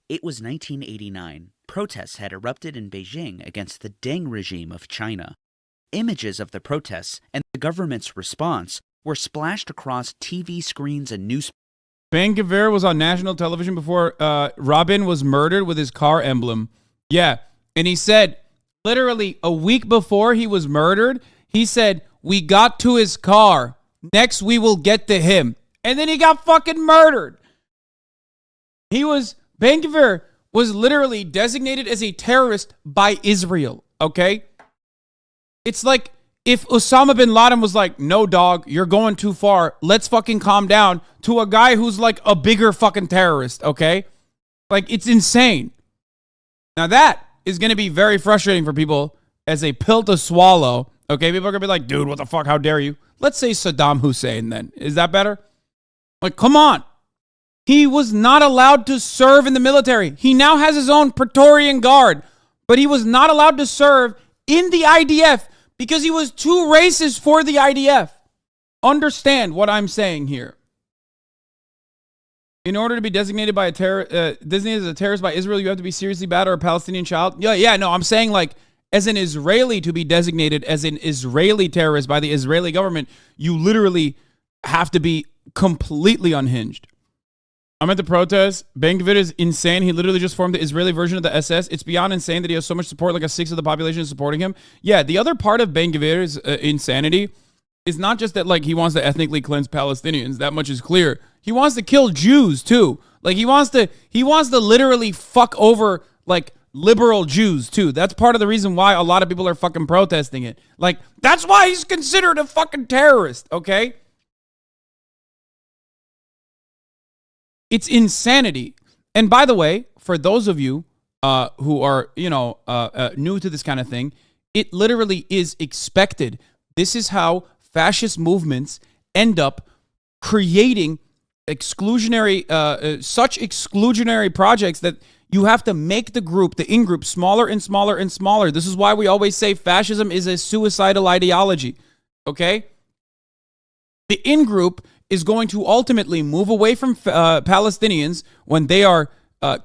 It was 1989. Protests had erupted in Beijing against the Deng regime of China. Images of the protests and the government's response were splashed across TV screens and newspapers. Ben-Gvir was on national television before Rabin was murdered with his car emblem. Yeah, and he said, literally a week before he was murdered, he said, "We got to his car. Next, we will get to him." And then he got fucking murdered. Ben-Gvir was literally designated as a terrorist by Israel, okay? It's like if Osama bin Laden was like, "No, dog, you're going too far. Let's fucking calm down," to a guy who's like a bigger fucking terrorist, okay? Like, it's insane. Now, that is going to be very frustrating for people as a pill to swallow, okay? People are going to be like, "Dude, what the fuck? How dare you?" Let's say Saddam Hussein then. Is that better? Like, come on. He was not allowed to serve in the military. He now has his own Praetorian Guard, but he was not allowed to serve in the IDF because he was too racist for the IDF. Understand what I'm saying here. In order to be designated designated as a terrorist by Israel, you have to be seriously bad or a Palestinian child. No, I'm saying like as an Israeli to be designated as an Israeli terrorist by the Israeli government, you literally have to be completely unhinged. I'm at the protest. Ben-Gvir is insane. He literally just formed the Israeli version of the SS. It's beyond insane that he has so much support, like a sixth of the population is supporting him. Yeah, the other part of Ben-Gvir's insanity is not just that like he wants to ethnically cleanse Palestinians. That much is clear. He wants to kill Jews too. Like he wants to literally fuck over like liberal Jews too. That's part of the reason why a lot of people are fucking protesting it. Like that's why he's considered a fucking terrorist, okay? It's insanity. And by the way, for those of you who are, new to this kind of thing, it literally is expected. This is how fascist movements end up creating such exclusionary projects that you have to make the in-group, smaller and smaller and smaller. This is why we always say fascism is a suicidal ideology, okay? The in-group is going to ultimately move away from Palestinians when they are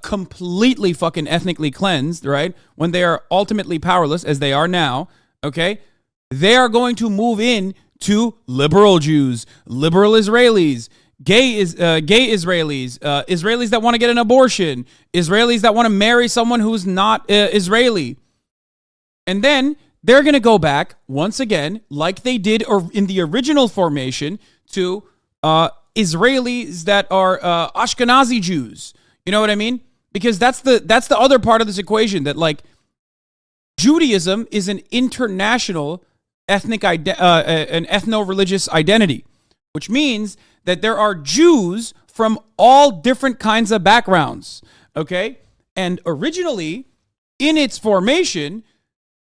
completely fucking ethnically cleansed, right? When they are ultimately powerless, as they are now, okay? They are going to move in to liberal Jews, liberal Israelis, gay Israelis, Israelis that want to get an abortion, Israelis that want to marry someone who's not Israeli. And then they're going to go back, once again, like they did in the original formation, to Israelis that are Ashkenazi Jews. You know what I mean? Because that's the other part of this equation, that like Judaism is an international an ethno-religious identity, which means that there are Jews from all different kinds of backgrounds. Okay? And originally, in its formation,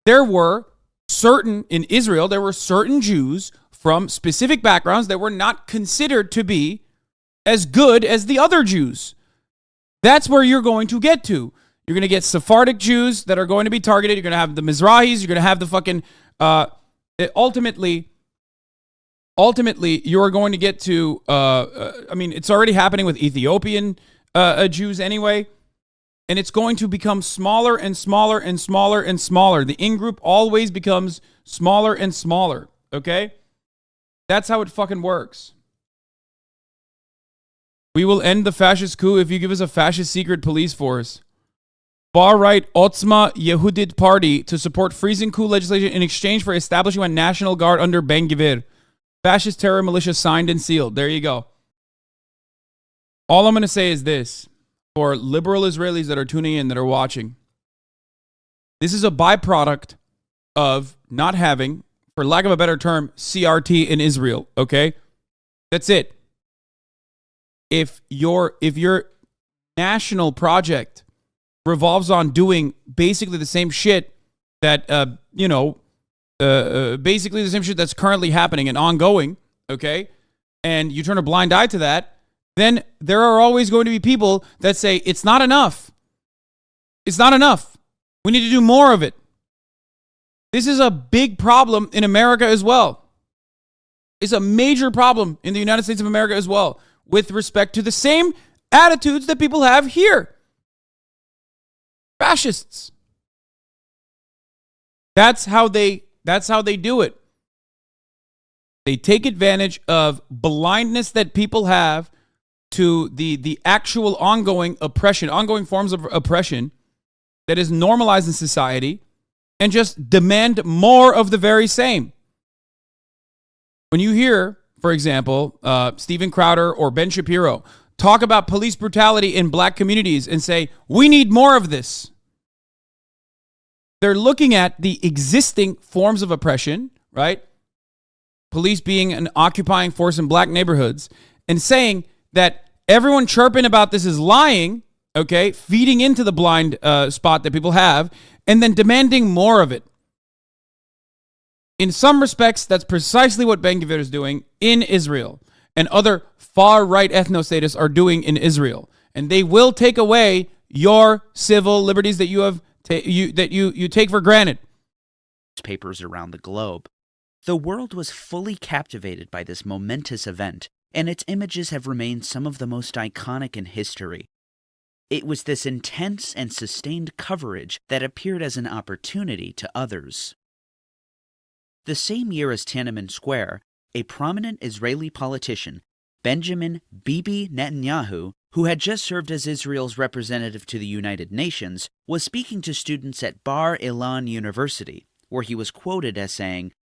in Israel, there were certain Jews from specific backgrounds that were not considered to be as good as the other Jews. That's where you're going to get to. You're going to get Sephardic Jews that are going to be targeted. You're going to have the Mizrahis. You're going to have the fucking... ultimately, you're going to get to... it's already happening with Ethiopian Jews anyway. And it's going to become smaller and smaller and smaller and smaller. The in-group always becomes smaller and smaller. Okay? That's how it fucking works. We will end the fascist coup if you give us a fascist secret police force. Far-right Otzma Yehudit Party to support freezing coup legislation in exchange for establishing a national guard under Ben-Gvir. Fascist terror militia signed and sealed. There you go. All I'm going to say is this. For liberal Israelis that are tuning in, that are watching. This is a byproduct of not having, for lack of a better term, CRT in Israel, okay? That's it. If your national project revolves on doing basically the same shit that, basically the same shit that's currently happening and ongoing, okay? And you turn a blind eye to that, then there are always going to be people that say, it's not enough. It's not enough. We need to do more of it. This is a big problem in America as well. It's a major problem in the United States of America as well, with respect to the same attitudes that people have here. Fascists. That's how they do it. They take advantage of blindness that people have to the actual ongoing oppression, ongoing forms of oppression that is normalized in society, and just demand more of the very same. When you hear, for example, Steven Crowder or Ben Shapiro talk about police brutality in black communities and say, we need more of this, they're looking at the existing forms of oppression, right? Police being an occupying force in black neighborhoods, and saying that everyone chirping about this is lying, okay, feeding into the blind spot that people have, and then demanding more of it. In some respects, that's precisely what Ben Gvir is doing in Israel, and other far-right ethno-statists are doing in Israel. And they will take away your civil liberties that you have that you take for granted. Papers around the globe. The world was fully captivated by this momentous event, and its images have remained some of the most iconic in history. It was this intense and sustained coverage that appeared as an opportunity to others. The same year as Tiananmen Square, a prominent Israeli politician, Benjamin Bibi Netanyahu, who had just served as Israel's representative to the United Nations, was speaking to students at Bar Ilan University, where he was quoted as saying,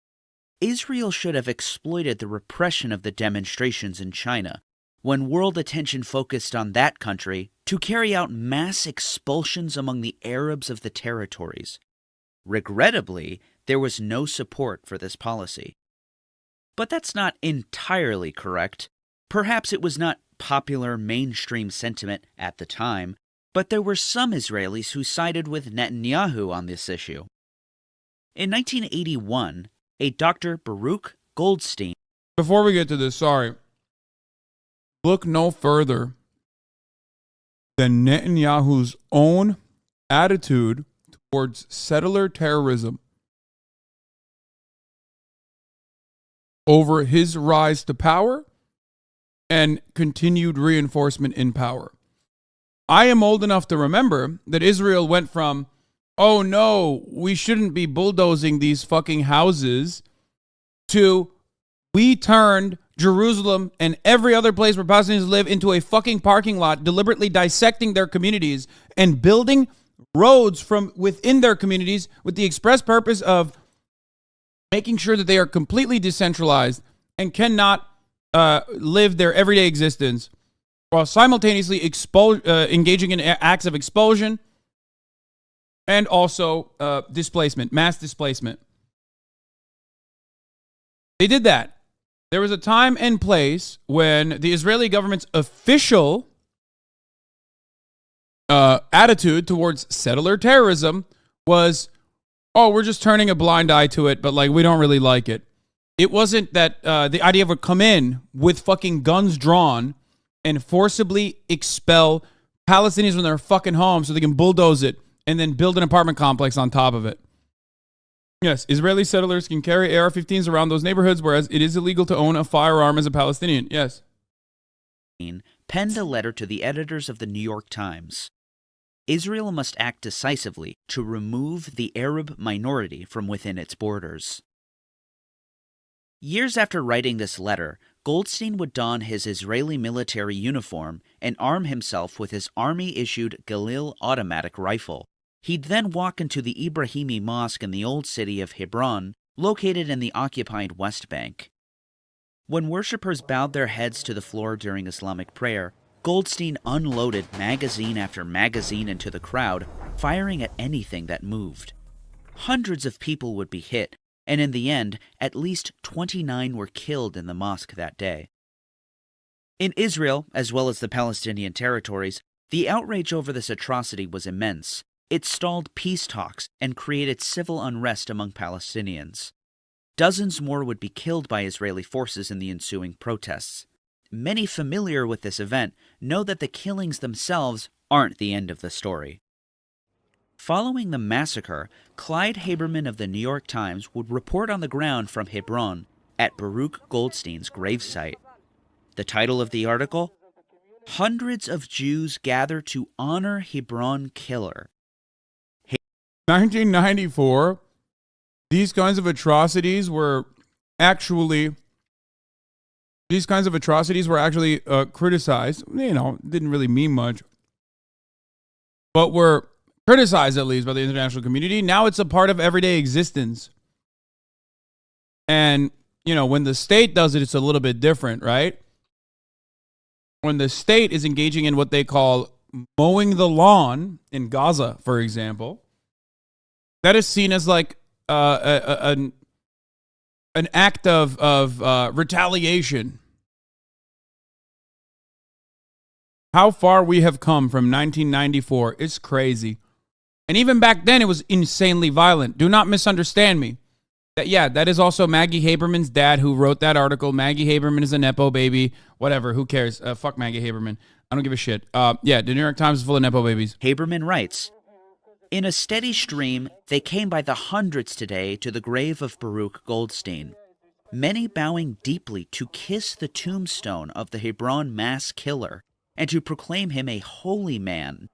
"Israel should have exploited the repression of the demonstrations in China, when world attention focused on that country, to carry out mass expulsions among the Arabs of the territories. Regrettably, there was no support for this policy." But that's not entirely correct. Perhaps it was not popular mainstream sentiment at the time, but there were some Israelis who sided with Netanyahu on this issue. In 1981, a Dr. Baruch Goldstein. Before we get to this, sorry. Look no further than Netanyahu's own attitude towards settler terrorism over his rise to power and continued reinforcement in power. I am old enough to remember that Israel went from, oh no, we shouldn't be bulldozing these fucking houses, to we turned Jerusalem and every other place where Palestinians live into a fucking parking lot, deliberately dissecting their communities and building roads from within their communities with the express purpose of making sure that they are completely decentralized and cannot live their everyday existence, while simultaneously engaging in acts of expulsion and also displacement, mass displacement. They did that. There was a time and place when the Israeli government's official attitude towards settler terrorism was, oh, we're just turning a blind eye to it, but like we don't really like it. It wasn't that the idea would come in with fucking guns drawn and forcibly expel Palestinians from their fucking homes so they can bulldoze it and then build an apartment complex on top of it. Yes, Israeli settlers can carry AR-15s around those neighborhoods, whereas it is illegal to own a firearm as a Palestinian. Yes. Penned a letter to the editors of the New York Times. Israel must act decisively to remove the Arab minority from within its borders. Years after writing this letter, Goldstein would don his Israeli military uniform and arm himself with his army-issued Galil automatic rifle. He'd then walk into the Ibrahimi Mosque in the old city of Hebron, located in the occupied West Bank. When worshippers bowed their heads to the floor during Islamic prayer, Goldstein unloaded magazine after magazine into the crowd, firing at anything that moved. Hundreds of people would be hit, and in the end, at least 29 were killed in the mosque that day. In Israel, as well as the Palestinian territories, the outrage over this atrocity was immense. It stalled peace talks and created civil unrest among Palestinians. Dozens more would be killed by Israeli forces in the ensuing protests. Many familiar with this event know that the killings themselves aren't the end of the story. Following the massacre, Clyde Haberman of the New York Times would report on the ground from Hebron at Baruch Goldstein's gravesite. The title of the article? Hundreds of Jews gather to honor Hebron killer. 1994, these kinds of atrocities were actually criticized. You know, didn't really mean much, but were criticized at least by the international community. Now it's a part of everyday existence. And, you know, when the state does it, it's a little bit different, right? When the state is engaging in what they call mowing the lawn in Gaza, for example, that is seen as like an act of retaliation. How far we have come from 1994 is crazy. And even back then, it was insanely violent. Do not misunderstand me. That is also Maggie Haberman's dad who wrote that article. Maggie Haberman is a Nepo baby. Whatever, who cares? Fuck Maggie Haberman. I don't give a shit. The New York Times is full of Nepo babies. Haberman writes, "In a steady stream, they came by the hundreds today to the grave of Baruch Goldstein, many bowing deeply to kiss the tombstone of the Hebron mass killer and to proclaim him a holy man.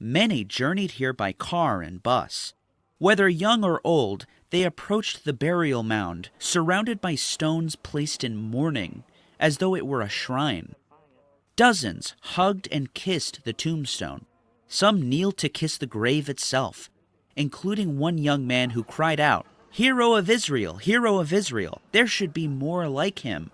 Many journeyed here by car and bus. Whether young or old, they approached the burial mound, surrounded by stones placed in mourning, as though it were a shrine. Dozens hugged and kissed the tombstone. Some kneeled to kiss the grave itself, including one young man who cried out, 'Hero of Israel, hero of Israel, there should be more like him.'"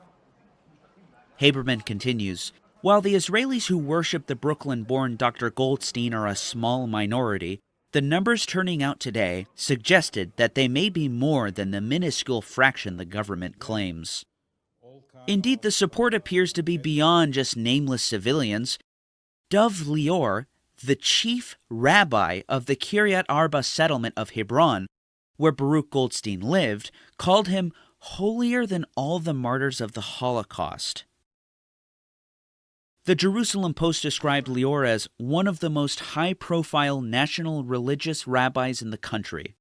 Haberman continues, "While the Israelis who worship the Brooklyn-born Dr. Goldstein are a small minority, the numbers turning out today suggested that they may be more than the minuscule fraction the government claims. Indeed, the support appears to be beyond just nameless civilians. Dov Lior, the chief rabbi of the Kiryat Arba settlement of Hebron, where Baruch Goldstein lived, called him holier than all the martyrs of the Holocaust. The Jerusalem Post described Lior as one of the most high-profile national religious rabbis in the country.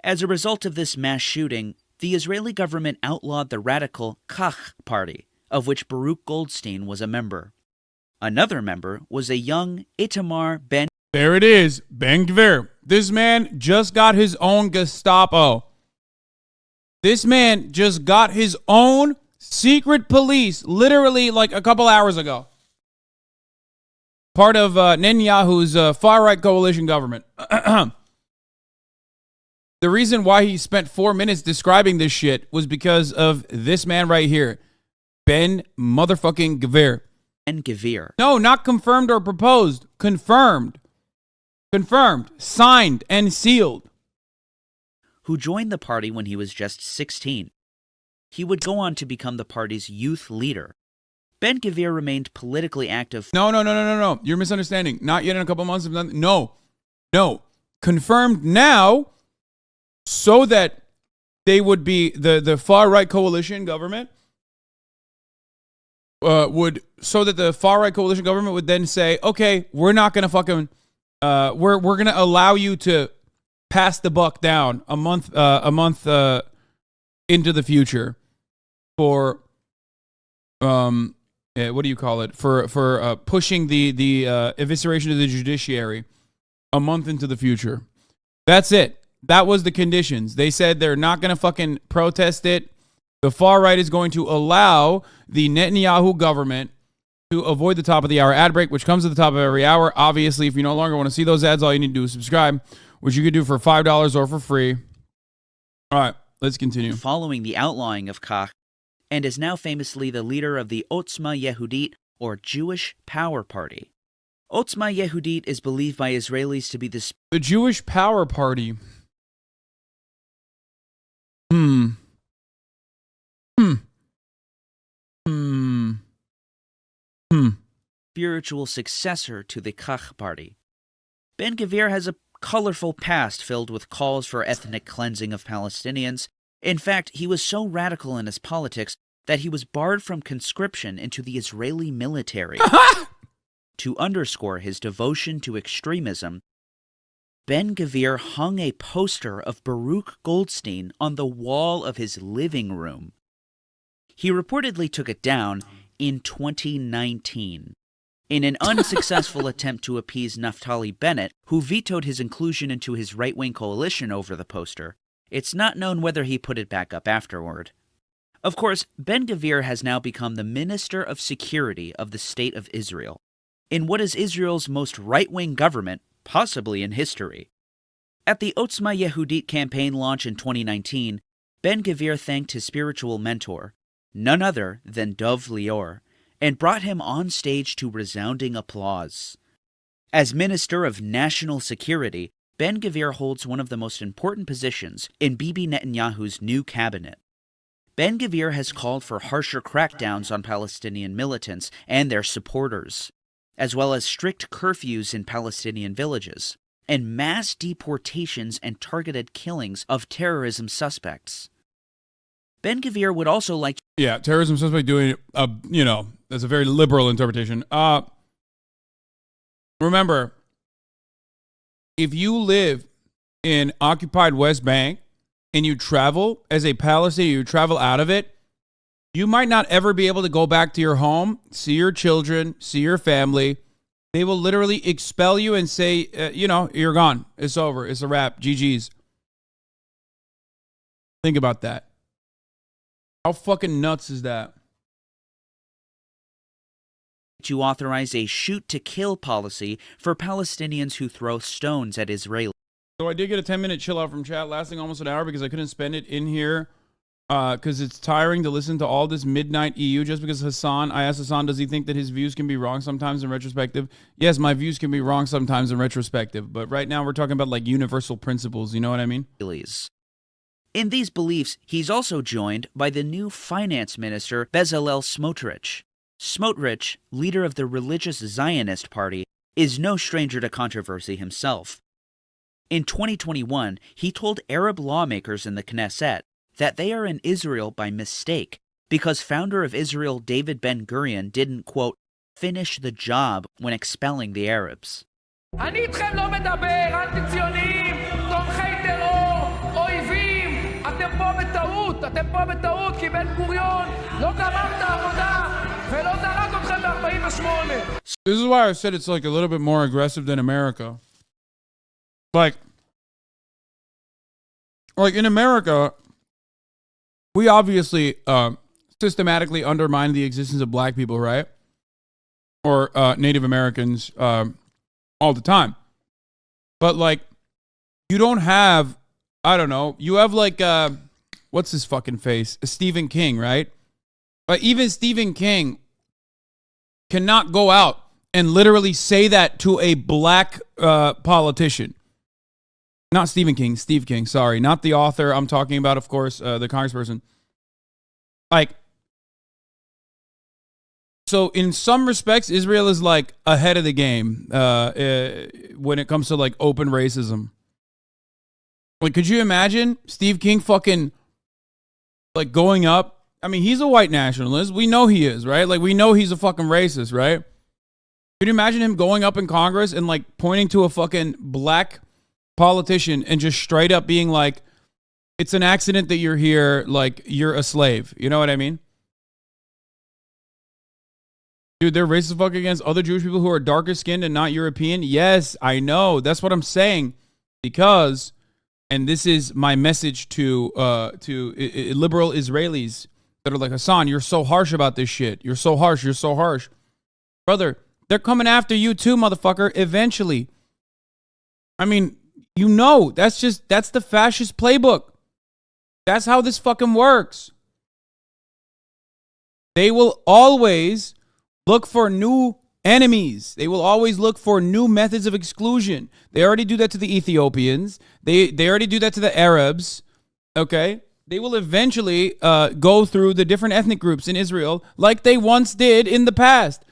As a result of this mass shooting, the Israeli government outlawed the radical Kach party, of which Baruch Goldstein was a member. Another member was a young Itamar Ben. There it is, Ben Gvir. This man just got his own Gestapo. This man just got his own secret police, literally like a couple hours ago. Part of Netanyahu's far-right coalition government. The reason why he spent 4 minutes describing this shit was because of this man right here, Ben motherfucking Gvir. Ben Gvir. No, not confirmed or proposed. Confirmed. Confirmed. Signed and sealed. Who joined the party when he was just 16. He would go on to become the party's youth leader. Ben Gvir remained politically active. No. You're misunderstanding. Not yet in a couple months. No. Confirmed now so that they would be the far-right coalition government would then say, okay, we're not going to fucking, we're going to allow you to pass the buck down a month into the future for, what do you call it? For pushing the evisceration of the judiciary a month into the future. That's it. That was the conditions. They said they're not going to fucking protest it. The far right is going to allow the Netanyahu government to avoid the top of the hour ad break, which comes at the top of every hour. Obviously, if you no longer want to see those ads, all you need to do is subscribe, which you could do for $5 or for free. All right, let's continue. Following the outlawing of Kach, and is now famously the leader of the Otzma Yehudit, or Jewish Power Party. Otzma Yehudit is believed by Israelis to be the Jewish Power Party. spiritual successor to the Kach party. Ben Gvir has a colorful past filled with calls for ethnic cleansing of Palestinians. In fact, he was so radical in his politics that he was barred from conscription into the Israeli military. To underscore his devotion to extremism, Ben Gvir hung a poster of Baruch Goldstein on the wall of his living room. He reportedly took it down in 2019. In an unsuccessful attempt to appease Naftali Bennett, who vetoed his inclusion into his right-wing coalition over the poster, it's not known whether he put it back up afterward. Of course, Ben-Gvir has now become the Minister of Security of the State of Israel, in what is Israel's most right-wing government, possibly in history. At the Otzma Yehudit campaign launch in 2019, Ben-Gvir thanked his spiritual mentor, none other than Dov Lior, and brought him on stage to resounding applause. As Minister of National Security, Ben-Gvir holds one of the most important positions in Bibi Netanyahu's new cabinet. Ben-Gvir has called for harsher crackdowns on Palestinian militants and their supporters, as well as strict curfews in Palestinian villages, and mass deportations and targeted killings of terrorism suspects. Ben-Gvir would also like to... Yeah, terrorism suspect doing, that's a very liberal interpretation. Remember, if you live in occupied West Bank and you travel as a Palestinian, you travel out of it, you might not ever be able to go back to your home, see your children, see your family. They will literally expel you and say, you're gone. It's over. It's a wrap. GG's. Think about that. How fucking nuts is that? To authorize a shoot-to-kill policy for Palestinians who throw stones at Israelis. So I did get a 10-minute chill out from chat lasting almost an hour because I couldn't spend it in here because it's tiring to listen to all this midnight EU just because Hasan, I asked Hasan, does he think that his views can be wrong sometimes in retrospective? Yes, my views can be wrong sometimes in retrospective, but right now we're talking about like universal principles, you know what I mean? In these beliefs, he's also joined by the new finance minister Bezalel Smotrich. Smotrich, leader of the religious Zionist party, is no stranger to controversy himself. In 2021, he told Arab lawmakers in the Knesset that they are in Israel by mistake because founder of Israel David Ben-Gurion didn't, quote, finish the job when expelling the Arabs. אני איתכם לא מדבר, אנטי-ציונים, תומכי טרור, אויבים. אתם פה בטעות, כי בן-גוריון לא גמר את העבודה ולא זרק אתכם ב-48. This is why I said it's like a little bit more aggressive than America. Like in America, we obviously systematically undermine the existence of black people, right? Or Native Americans all the time. But like, you don't have, I don't know, you have like, what's his fucking face? Stephen King, right? But even Stephen King cannot go out and literally say that to a black politician. Not Stephen King, Steve King, sorry. Not the author. I'm talking about, of course, the congressperson. Like, so in some respects, Israel is like ahead of the game when it comes to like open racism. Like, could you imagine Steve King fucking like going up? I mean, he's a white nationalist. We know he is, right? Like, we know he's a fucking racist, right? Could you imagine him going up in Congress and like pointing to a fucking black politician and just straight up being like, it's an accident that you're here, like you're a slave. You know what I mean? Dude, they're racist fuck against other Jewish people who are darker skinned and not European. Yes, I know. That's what I'm saying. Because, and this is my message to liberal Israelis that are like, Hasan, you're so harsh about this shit. You're so harsh. You're so harsh. Brother, they're coming after you too, motherfucker, eventually. I mean, you know, that's the fascist playbook. That's how this fucking works. They will always look for new enemies. They will always look for new methods of exclusion. They already do that to the Ethiopians. They already do that to the Arabs. Okay? They will eventually go through the different ethnic groups in Israel like they once did in the past.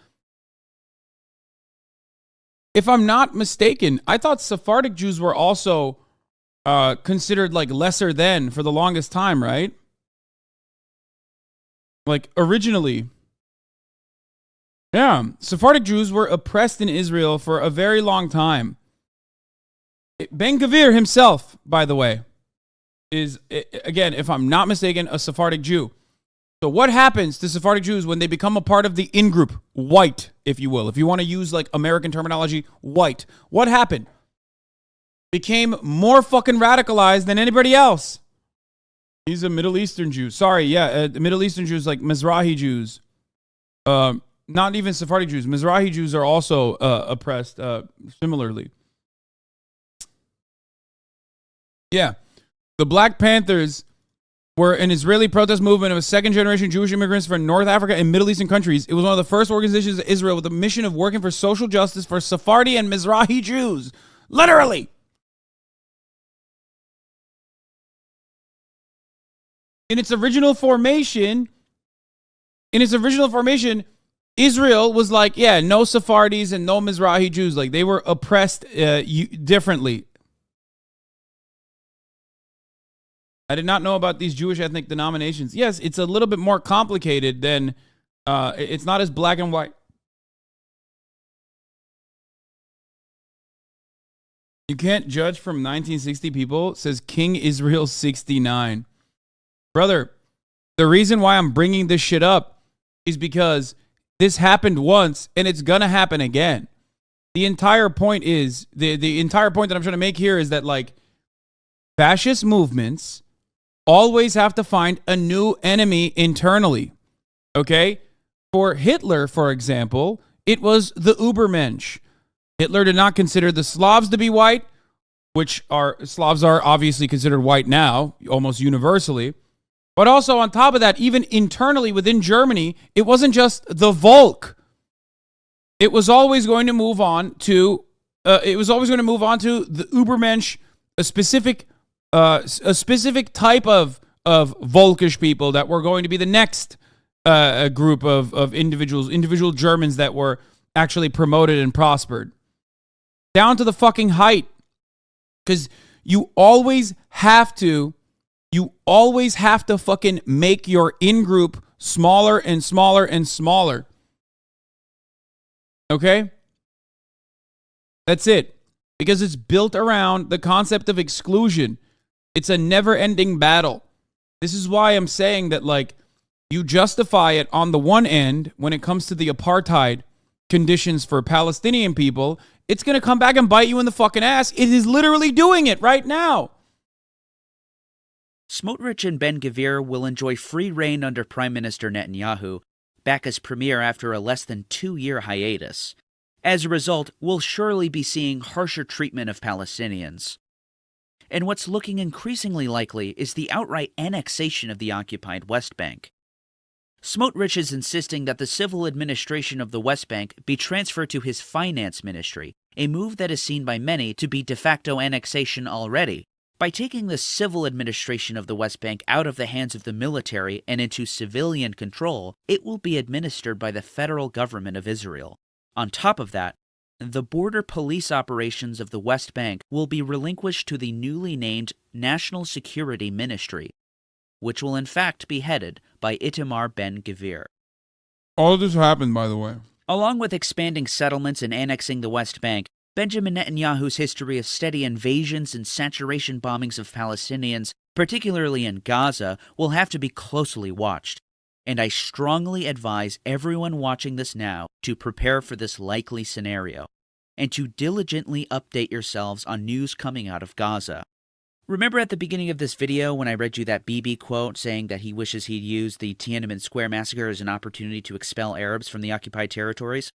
If I'm not mistaken, I thought Sephardic Jews were also considered like lesser than for the longest time, right? Like originally. Yeah, Sephardic Jews were oppressed in Israel for a very long time. Ben-Gvir himself, by the way, is, again, if I'm not mistaken, a Sephardic Jew. So what happens to Sephardic Jews when they become a part of the in-group, white, if you will? If you want to use like American terminology, white. What happened? Became more fucking radicalized than anybody else. He's a Middle Eastern Jew. Sorry, yeah, Middle Eastern Jews like Mizrahi Jews. Not even Sephardic Jews. Mizrahi Jews are also oppressed similarly. Yeah. The Black Panthers were an Israeli protest movement of second-generation Jewish immigrants from North Africa and Middle Eastern countries. It was one of the first organizations in Israel with the mission of working for social justice for Sephardi and Mizrahi Jews. Literally. In its original formation, Israel was like, yeah, no Sephardis and no Mizrahi Jews. Like, they were oppressed differently. I did not know about these Jewish ethnic denominations. Yes, it's a little bit more complicated than, it's not as black and white. You can't judge from 1960 people, says King Israel 69. Brother, the reason why I'm bringing this shit up is because this happened once and it's gonna happen again. The entire point is, the entire point that I'm trying to make here is that, like, fascist movements always have to find a new enemy internally. Okay? For Hitler, for example, it was the Übermensch. Hitler did not consider the Slavs to be white, which Slavs are obviously considered white now, almost universally. But also on top of that, even internally within Germany, it wasn't just the Volk. It was always going to move on to the Übermensch, a specific type of Volkish people that were going to be the next group of individual Germans that were actually promoted and prospered. Down to the fucking height. Because you always have to fucking make your in-group smaller and smaller and smaller. Okay? That's it. Because it's built around the concept of exclusion. It's a never-ending battle. This is why I'm saying that, like, you justify it on the one end when it comes to the apartheid conditions for Palestinian people. It's going to come back and bite you in the fucking ass. It is literally doing it right now. Smotrich and Ben-Gvir will enjoy free reign under Prime Minister Netanyahu, back as premier after a less than 2-year hiatus. As a result, we'll surely be seeing harsher treatment of Palestinians. And what's looking increasingly likely is the outright annexation of the occupied West Bank. Smotrich is insisting that the civil administration of the West Bank be transferred to his finance ministry, a move that is seen by many to be de facto annexation already. By taking the civil administration of the West Bank out of the hands of the military and into civilian control, it will be administered by the federal government of Israel. On top of that, the border police operations of the West Bank will be relinquished to the newly named National Security Ministry, which will in fact be headed by Itamar Ben-Gvir. All of this happened, by the way. Along with expanding settlements and annexing the West Bank, Benjamin Netanyahu's history of steady invasions and saturation bombings of Palestinians, particularly in Gaza, will have to be closely watched. And I strongly advise everyone watching this now to prepare for this likely scenario, and to diligently update yourselves on news coming out of Gaza. Remember at the beginning of this video when I read you that Bibi quote saying that he wishes he'd used the Tiananmen Square massacre as an opportunity to expel Arabs from the occupied territories?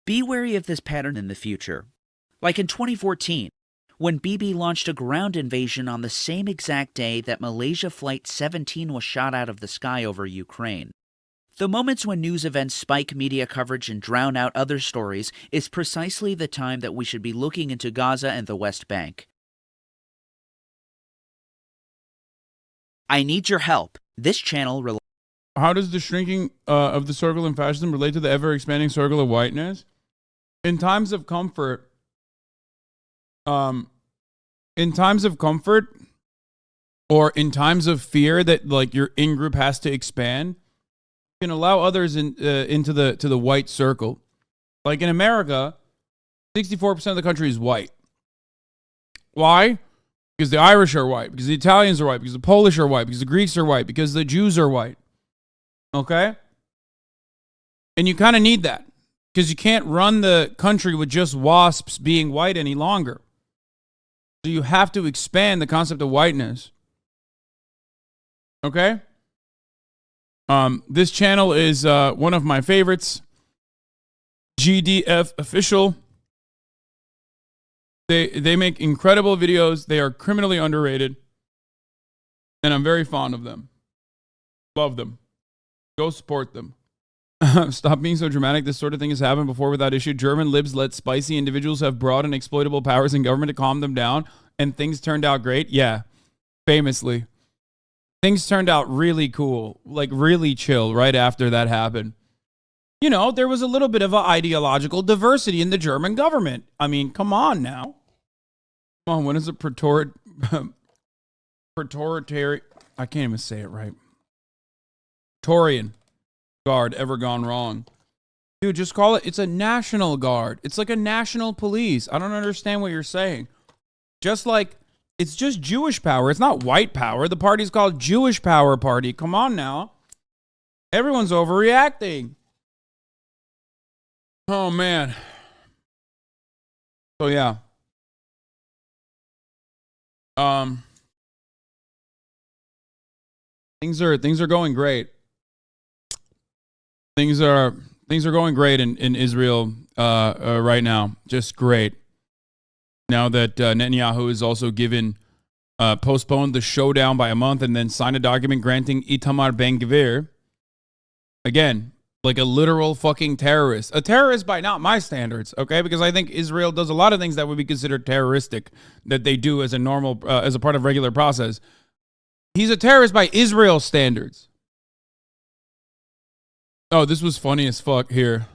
Be wary of this pattern in the future. Like in 2014, when Bibi launched a ground invasion on the same exact day that Malaysia Flight 17 was shot out of the sky over Ukraine. The moments when news events spike media coverage and drown out other stories is precisely the time that we should be looking into Gaza and the West Bank. I need your help. This channel How does the shrinking of the circle in fascism relate to the ever-expanding circle of whiteness? In times of comfort, or in times of fear that, like, your in-group has to expand, you can allow others into the white circle. Like in America, 64% of the country is white. Why? Because the Irish are white, because the Italians are white, because the Polish are white, because the Greeks are white, because the Jews are white. Okay? And you kind of need that because you can't run the country with just WASPs being white any longer. So you have to expand the concept of whiteness. Okay? This channel is one of my favorites. GDF Official. They make incredible videos. They are criminally underrated. And I'm very fond of them. Love them. Go support them. Stop being so dramatic. This sort of thing has happened before without issue. German libs let spicy individuals have broad and exploitable powers in government to calm them down, and things turned out great. Yeah, famously. Things turned out really cool, like really chill right after that happened. You know, there was a little bit of an ideological diversity in the German government. I mean, come on now. Come on, when is it Praetorian? I can't even say it right. Praetorian Guard ever gone wrong? Dude, just call it, it's a national guard. It's like a national police. I don't understand what you're saying. Just like, it's just Jewish power. It's not white power. The party's called Jewish Power Party. Come on now. Everyone's overreacting. Oh, man. So, yeah. Things are going great. Things are going great in Israel right now. Just great. Now that Netanyahu is also postponed the showdown by a month and then signed a document granting Itamar Ben-Gvir, again, like a literal fucking terrorist. A terrorist by not my standards, okay? Because I think Israel does a lot of things that would be considered terroristic that they do as a part of regular process. He's a terrorist by Israel standards. Oh, this was funny as fuck here.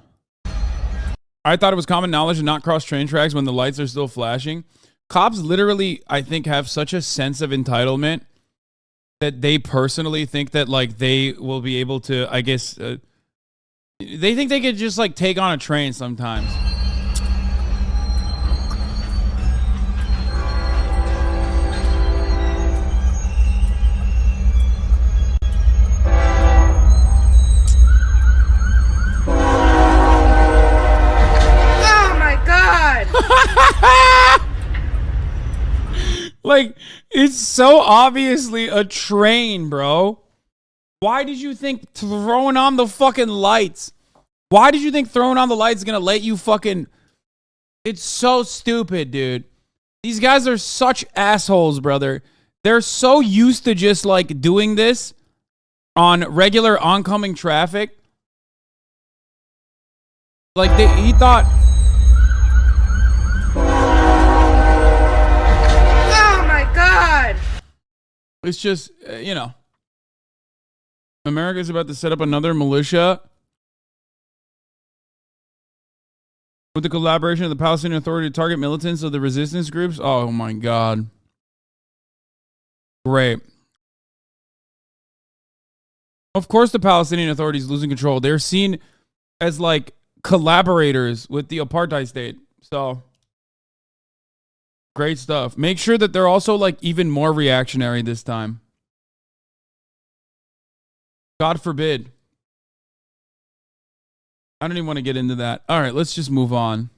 I thought it was common knowledge to not cross train tracks when the lights are still flashing. Cops literally, I think, have such a sense of entitlement that they personally think that, like, they will be able to, I guess, they think they could just, like, take on a train sometimes. Like, it's so obviously a train, bro. Why did you think throwing on the fucking lights? Why did you think throwing on the lights is gonna let you fucking... It's so stupid, dude. These guys are such assholes, brother. They're so used to just, like, doing this on regular oncoming traffic. Like, he thought... It's just, you know, America's about to set up another militia with the collaboration of the Palestinian Authority to target militants of the resistance groups. Oh, my God. Great. Of course, the Palestinian Authority is losing control. They're seen as, like, collaborators with the apartheid state. So... great stuff. Make sure that they're also, like, even more reactionary this time. God forbid. I don't even want to get into that. All right, let's just move on.